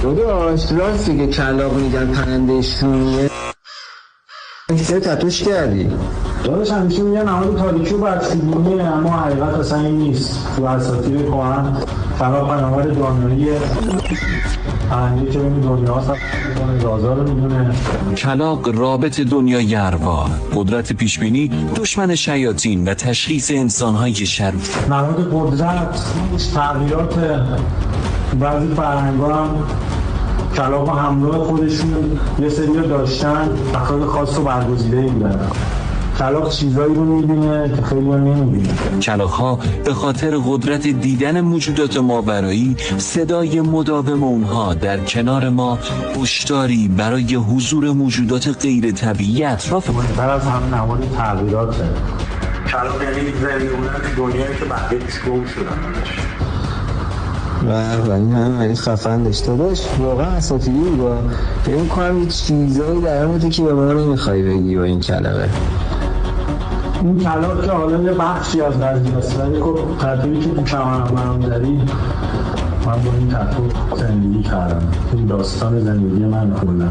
داداش راستی که کلاغ میگن پرنده شونیه، چه تتوش کردی؟ داداش همیشه میگن نماد تاریکی و بدسیبونیه، اما حقیقت اصلا این نیست. تو اساطیر کهن کلاغ پیامبر داناییه، پرنده‌ای که بین دنیا هست رازا رو میدونه. کلاغ رابط دنیای ارواح، قدرت پیشبینی، دشمن شیاطین و تشخیص انسان‌های شریر. نماد قدرت، تغییرات. بعضی فرهنگ‌ها هم کلاغ همراه خودشون یه سری رو داشتن، افراد خاص رو برگزیده بودن. کلاغ چیزایی رو می‌بینه که خیلی ها نمی‌بینن. کلاغ‌ها به خاطر قدرت دیدن موجودات ماورایی، صدای مداوم اونها در کنار ما هشداری برای حضور موجودات غیر طبیعی اطراف ما. مهمتر از همه نماد تغییراته. کلاغ یعنی زنده بودن تو دنیایی که بقیه توش گم شدن. و این همه ولی خفن داشته داشت. واقعا اساطیری بود. فکر می‌کنم یه چیزایی در همه که به ما نمیخوای بگی با این کلاغه. این کلاغ که حالا یه بخشی از قضیه است، ولی خب ترتیبی که تو کمرم داری، من با این ترتیب زندگی کردم. این داستان زندگی من کلا.